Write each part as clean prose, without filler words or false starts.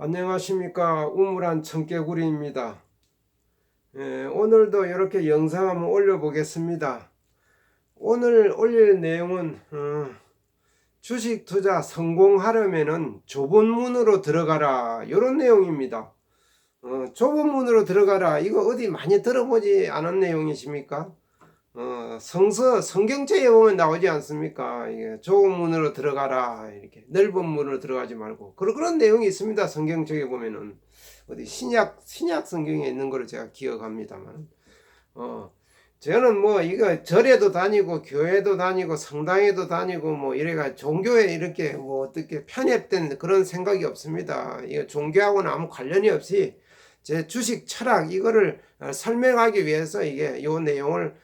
안녕하십니까. 우물한 청개구리입니다. 오늘도 이렇게 영상 한번 올려보겠습니다. 오늘 올릴 내용은 주식 투자 성공하려면은 좁은 문으로 들어가라, 이런 내용입니다. 좁은 문으로 들어가라, 이거 어디 많이 들어보지 않은 내용이십니까? 성경책에 보면 나오지 않습니까? 이게 좁은 문으로 들어가라, 이렇게 넓은 문으로 들어가지 말고 그런 내용이 있습니다. 성경책에 보면은 어디 신약 성경에 있는 거를 제가 기억합니다만, 저는 뭐 이거 절에도 다니고 교회도 다니고 성당에도 다니고 뭐 이래가 종교에 이렇게 뭐 어떻게 편협된 그런 생각이 없습니다. 이거 종교하고는 아무 관련이 없이 제 주식 철학 이거를 설명하기 위해서 이게 요 내용을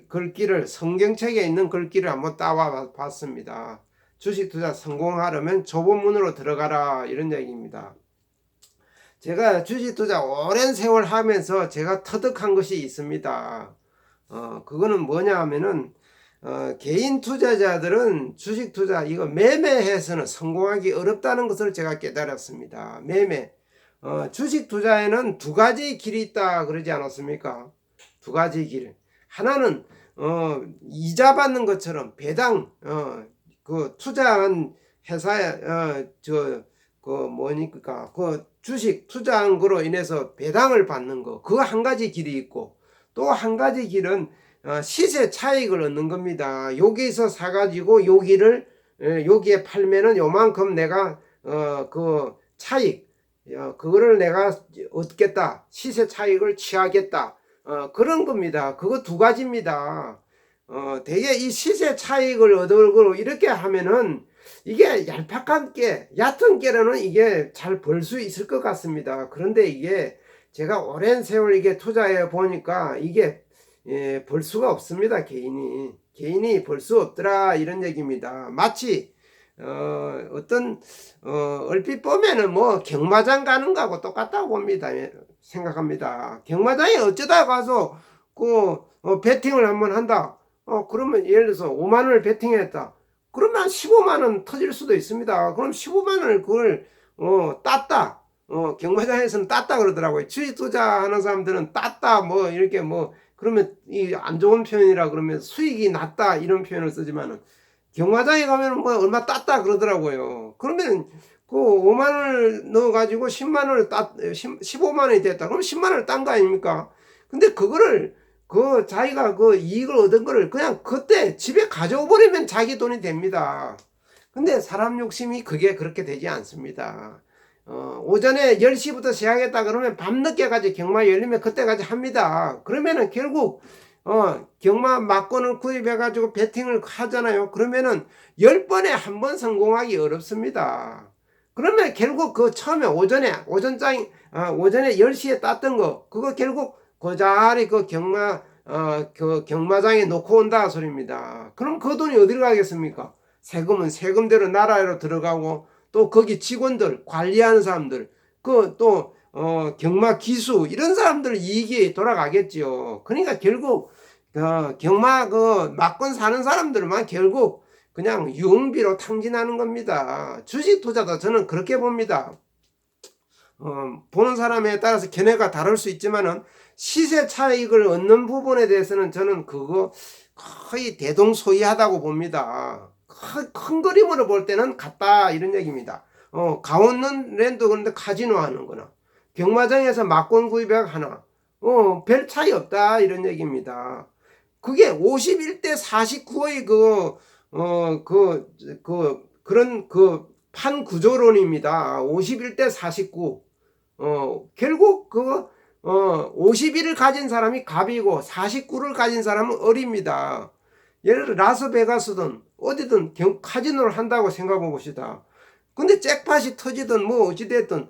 글귀를 성경책에 있는 글귀를 한번 따와 봤습니다. 주식 투자 성공하려면 좁은 문으로 들어가라, 이런 얘기입니다. 제가 주식 투자 오랜 세월 하면서 제가 터득한 것이 있습니다. 그거는 뭐냐 하면은 개인 투자자들은 주식 투자 이거 매매해서는 성공하기 어렵다는 것을 제가 깨달았습니다. 매매. 주식 투자에는 두 가지 길이 있다 그러지 않았습니까? 두 가지 길. 하나는 이자 받는 것처럼 배당, 그 투자한 회사에 그 뭐니까 그 주식 투자한 거로 인해서 배당을 받는 거, 그 한 가지 길이 있고, 또 한 가지 길은 시세 차익을 얻는 겁니다. 여기서 사가지고 여기를 여기에 팔면은 요만큼 내가 그 차익, 그거를 내가 얻겠다, 시세 차익을 취하겠다, 그런 겁니다. 그거 두 가지입니다. 대개 이 시세 차익을 얻으려고 이렇게 하면은 이게 얄팍한 깨, 얕은 깨로는 이게 잘 벌 수 있을 것 같습니다. 그런데 이게 제가 오랜 세월 이게 투자해 보니까 이게 벌 수가 없습니다. 개인이 벌 수 없더라, 이런 얘기입니다. 마치 어떤 얼핏 보면은 뭐 경마장 가는 거하고 똑같다고 봅니다. 생각합니다. 경마장에 어쩌다 가서 그 베팅을 한번 한다. 그러면 예를 들어서 5만 원을 베팅했다. 그러면 15만 원 터질 수도 있습니다. 그럼 15만 원을 그걸 땄다. 경마장에서는 땄다 그러더라고요. 주식 투자하는 사람들은 땄다 뭐 이렇게 뭐 그러면 이 안 좋은 표현이라 그러면 수익이 났다 이런 표현을 쓰지만은 경마장에 가면 뭐 얼마 땄다 그러더라고요. 그러면 그 5만 원을 넣어가지고 10만 원을 15만 원이 됐다. 그럼 10만 원을 딴 거 아닙니까? 근데 그거를 그 자기가 그 이익을 얻은 거를 그냥 그때 집에 가져오 버리면 자기 돈이 됩니다. 근데 사람 욕심이 그게 그렇게 되지 않습니다. 오전에 10시부터 시작했다 그러면 밤늦게까지 경마 열리면 그때까지 합니다. 그러면은 결국 경마 막권을 구입해 가지고 베팅을 하잖아요. 그러면은 10번에 한 번 성공하기 어렵습니다. 그러면 결국 그 처음에 오전에 10시에 땄던 거 그거 결국 그 자리 그 경마장에 놓고 온다 소리입니다. 그럼 그 돈이 어디로 가겠습니까? 세금은 세금대로 나라로 들어가고, 또 거기 직원들 관리하는 사람들 그 또 경마 기수 이런 사람들 이익이 돌아가겠지요. 그러니까 결국 경마 그 막권 사는 사람들만 결국 그냥 유흥비로 탕진하는 겁니다. 주식 투자도 저는 그렇게 봅니다. 보는 사람에 따라서 견해가 다를 수 있지만은 시세 차익을 얻는 부분에 대해서는 저는 그거 거의 대동소이하다고 봅니다. 큰 그림으로 볼 때는 같다, 이런 얘기입니다. 강원랜드 그런데 카지노 하는 거나 경마장에서 막권 구입 하나 별 차이 없다, 이런 얘기입니다. 그게 51대 49의 그런 판 구조론입니다. 51대 49. 결국 51을 가진 사람이 갑이고 49를 가진 사람은 을입니다. 예를 들어 라스베가스든 어디든 카지노를 한다고 생각해 봅시다. 근데 잭팟이 터지든 뭐 어찌됐든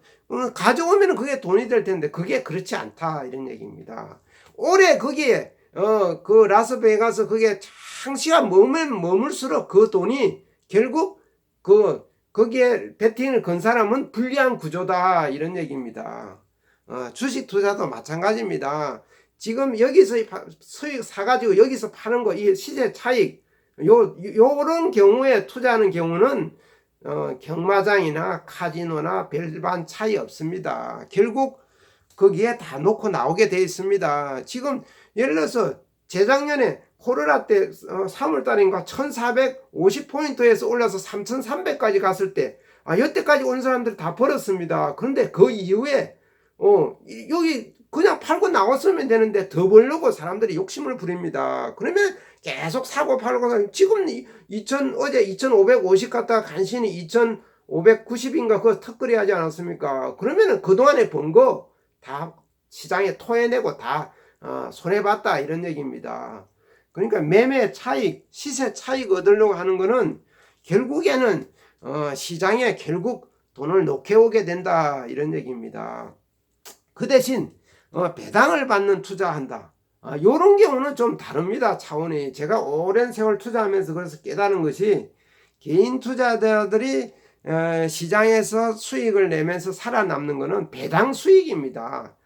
가져오면 그게 돈이 될 텐데 그게 그렇지 않다, 이런 얘기입니다. 올해 거기에 그 라스베가스 그게 장시간 머물수록 그 돈이 결국 거기에 베팅을 건 사람은 불리한 구조다, 이런 얘기입니다. 주식 투자도 마찬가지입니다. 지금 여기서 수익 사가지고 여기서 파는 거, 이 시세 차익, 요런 경우에 투자하는 경우는 경마장이나 카지노나 별반 차이 없습니다. 결국 거기에 다 놓고 나오게 돼 있습니다. 지금 예를 들어서 재작년에 코로나 때 3월 달인가 1450포인트에서 올라서 3300까지 갔을 때 여태까지 온 사람들 다 벌었습니다. 그런데 그 이후에 여기 그냥 팔고 나왔으면 되는데 더 벌려고 사람들이 욕심을 부립니다. 그러면 계속 사고 팔고 지금 어제 2550 갔다가 간신히 2590인가 그거 턱걸이 하지 않았습니까? 그러면은 그동안에 번 거 다 시장에 토해내고 다 손해봤다 이런 얘기입니다. 그러니까 매매 차익, 시세 차익 얻으려고 하는 거는 결국에는 시장에 결국 돈을 놓게오게 된다 이런 얘기입니다. 그 대신 배당을 받는 투자한다. 요런 경우는 좀 다릅니다. 차원이. 제가 오랜 세월 투자하면서 그래서 깨달은 것이 개인 투자자들이 시장에서 수익을 내면서 살아남는 것은 배당 수익입니다.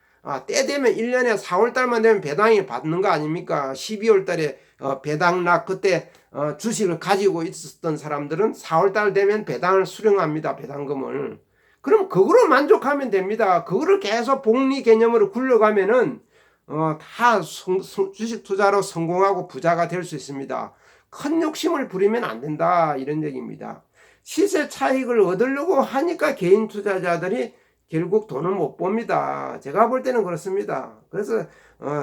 때 되면 1년에 4월 달만 되면 배당이 받는 거 아닙니까? 12월 달에 배당락 그때 주식을 가지고 있었던 사람들은 4월 달 되면 배당을 수령합니다. 배당금을. 그럼 그거로 만족하면 됩니다. 그거를 계속 복리 개념으로 굴러가면은 다 주식 투자로 성공하고 부자가 될 수 있습니다. 큰 욕심을 부리면 안 된다 이런 얘기입니다. 시세 차익을 얻으려고 하니까 개인 투자자들이 결국 돈을 못 봅니다. 제가 볼 때는 그렇습니다. 그래서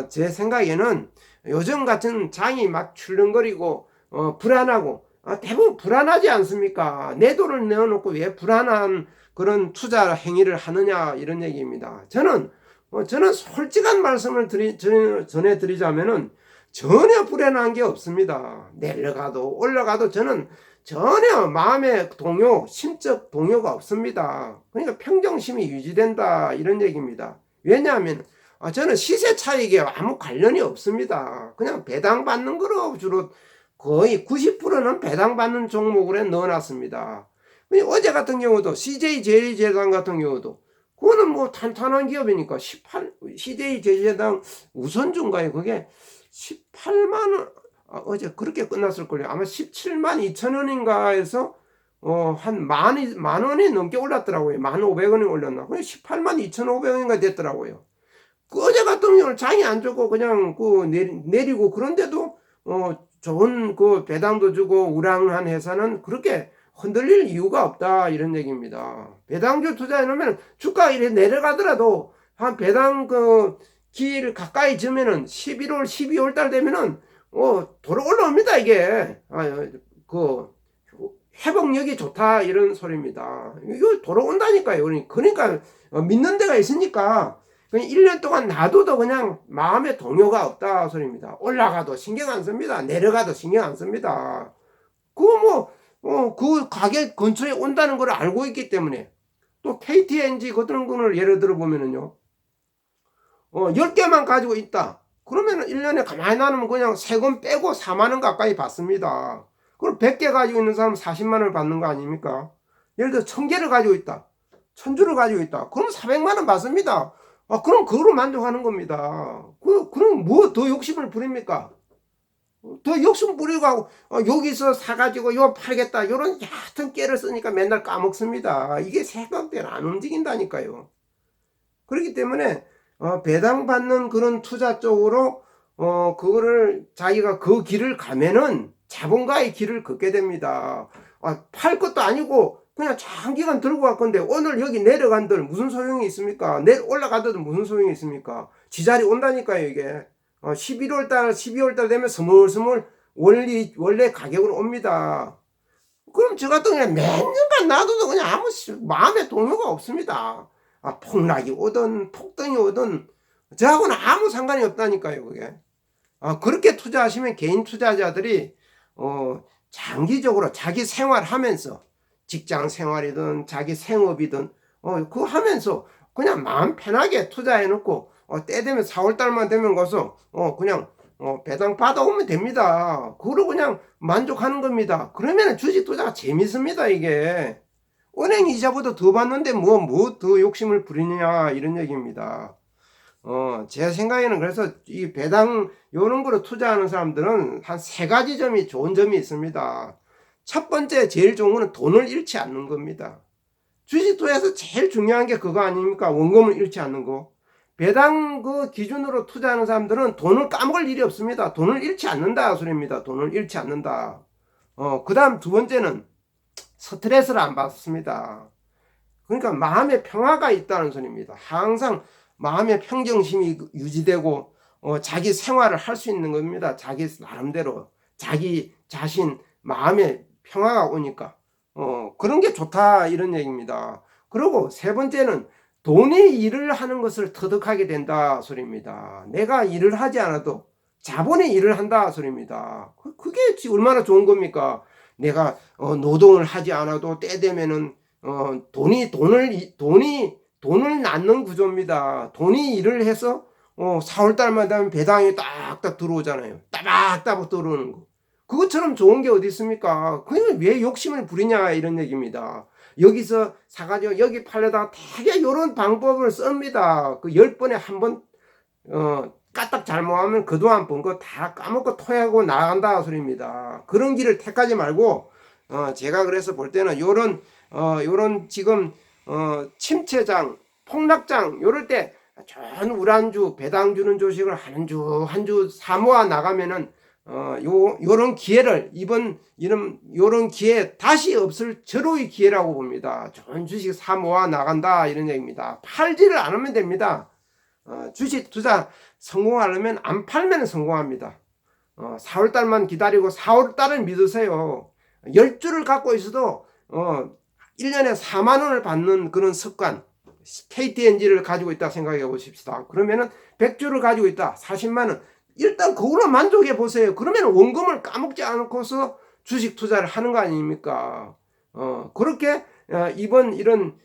제 생각에는 요즘 같은 장이 막 출렁거리고 불안하고 대부분 불안하지 않습니까? 내 돈을 내어놓고 왜 불안한 그런 투자 행위를 하느냐 이런 얘기입니다. 저는 솔직한 말씀을 전해드리자면은 전혀 불안한 게 없습니다. 내려가도 올라가도 저는 전혀 마음의 동요, 심적 동요가 없습니다. 그러니까 평정심이 유지된다 이런 얘기입니다. 왜냐하면 저는 시세 차익에 아무 관련이 없습니다. 그냥 배당받는 거로 주로 거의 90%는 배당받는 종목으로 넣어놨습니다. 어제 같은 경우도 CJ 제일제당 같은 경우도 그거는 뭐 탄탄한 기업이니까 CJ 제일제당 우선주인가요? 그게 18만원 어제 그렇게 끝났을걸요. 아마 17만 2천 원인가 해서 한 만 원이 넘게 올랐더라고요. 1,500원이 올렸나? 그냥 18만 2,500원인가 됐더라고요. 그 어제 같은 경우는 장이 안 좋고 그냥 내리고 그런데도 좋은 그 배당도 주고 우량한 회사는 그렇게 흔들릴 이유가 없다 이런 얘기입니다. 배당주 투자해 놓으면 주가가 이렇게 내려가더라도 한 배당 그 기일 가까이 지면은 11월 12월 달 되면은 도로 올라옵니다 이게. 그 회복력이 좋다 이런 소리입니다. 이거 도로 온다니까요. 그러니까 믿는 데가 있으니까 그냥 1년 동안 놔둬도 그냥 마음에 동요가 없다 소리입니다. 올라가도 신경 안 씁니다. 내려가도 신경 안 씁니다. 그 가격 근처에 온다는 걸 알고 있기 때문에. 또 KTNG 그런 거를 예를 들어 보면은요. 10개만 가지고 있다. 그러면 1년에 가만히 놔두면 그냥 세금 빼고 4만 원 가까이 받습니다. 그럼 100개 가지고 있는 사람은 40만 원을 받는 거 아닙니까? 예를 들어 1000개를 가지고 있다. 1000주를 가지고 있다. 그럼 400만 원 받습니다. 그럼 그거로 만족하는 겁니다. 그럼 뭐 더 욕심을 부립니까? 더 욕심 부리고 하고 여기서 사가지고 이거 팔겠다 이런 얕은 깨를 쓰니까 맨날 까먹습니다. 이게 생각대로 안 움직인다니까요. 그렇기 때문에 배당받는 그런 투자 쪽으로 그거를 자기가 그 길을 가면은 자본가의 길을 걷게 됩니다. 팔 것도 아니고 그냥 장기간 들고 갈 건데 오늘 여기 내려간들 무슨 소용이 있습니까? 내일 올라가도 무슨 소용이 있습니까? 지자리 온다니까요 이게. 11월 달 12월 달 되면 스물스물 원래 가격으로 옵니다. 그럼 저 같은 경우에 몇 년간 놔둬도 그냥 아무 마음에 동요가 없습니다. 폭락이 오든 폭등이 오든 저하고는 아무 상관이 없다니까요 그게. 그렇게 투자하시면 개인 투자자들이 장기적으로 자기 생활하면서 직장 생활이든 자기 생업이든 그거 하면서 그냥 마음 편하게 투자해 놓고 때 되면 4월달만 되면 가서 그냥 배당 받아오면 됩니다. 그거로 그냥 만족하는 겁니다. 그러면 주식 투자가 재밌습니다 이게. 은행 이자보다 더 받는데 뭐 더 욕심을 부리느냐 이런 얘기입니다. 제 생각에는 그래서 이 배당 요런 거로 투자하는 사람들은 한 3가지 점이 좋은 점이 있습니다. 첫 번째 제일 좋은 거는 돈을 잃지 않는 겁니다. 주식 투자에서 제일 중요한 게 그거 아닙니까? 원금을 잃지 않는 거. 배당 그 기준으로 투자하는 사람들은 돈을 까먹을 일이 없습니다. 돈을 잃지 않는다 소리입니다. 돈을 잃지 않는다. 그 다음 두 번째는 스트레스를 안 받습니다. 그러니까 마음의 평화가 있다는 소리입니다. 항상 마음의 평정심이 유지되고 자기 생활을 할 수 있는 겁니다. 자기 나름대로 자기 자신 마음의 평화가 오니까 그런 게 좋다 이런 얘기입니다. 그리고 세 번째는 돈이 일을 하는 것을 터득하게 된다 소리입니다. 내가 일을 하지 않아도 자본이 일을 한다 소리입니다. 그게 얼마나 좋은 겁니까? 내가 노동을 하지 않아도 때 되면은 돈을 낳는 구조입니다. 돈이 일을 해서 4월 달만 되면 배당이 딱딱 들어오잖아요. 따박따박 들어오는 거. 그것처럼 좋은 게 어디 있습니까? 그냥 왜 욕심을 부리냐 이런 얘기입니다. 여기서 사가지고 여기 팔려다가 되게 이런 방법을 씁니다. 그 10번에 한 번 까딱 잘못하면 그동안 번 거 다 까먹고 토하고 나간다 소리입니다. 그런 길을 택하지 말고 제가 그래서 볼 때는 요런 지금 침체장 폭락장 요럴 때 전 우란주 배당 주는 주식을 한 주 사모아 나가면은 요런 기회를 요런 기회 다시 없을 절호의 기회라고 봅니다. 좋은 주식 사모아 나간다 이런 얘기입니다. 팔지를 않으면 됩니다. 주식 투자 성공하려면 안 팔면 성공합니다. 4월달만 기다리고 4월달을 믿으세요. 10주를 갖고 있어도 1년에 4만 원을 받는 그런 습관 KTNG를 가지고 있다 생각해 보십시다. 그러면은 100주를 가지고 있다 40만 원 일단 그걸로 만족해 보세요. 그러면 원금을 까먹지 않고서 주식 투자를 하는 거 아닙니까? 그렇게 이번 이런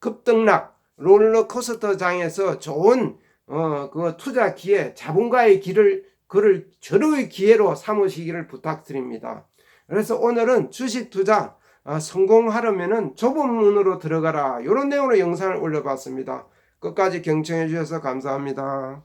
급등락 롤러코스터 장에서 좋은 그 투자 기회, 자본가의 그를 절호의 기회로 삼으시기를 부탁드립니다. 그래서 오늘은 주식 투자 성공하려면은 좁은 문으로 들어가라 이런 내용으로 영상을 올려봤습니다. 끝까지 경청해 주셔서 감사합니다.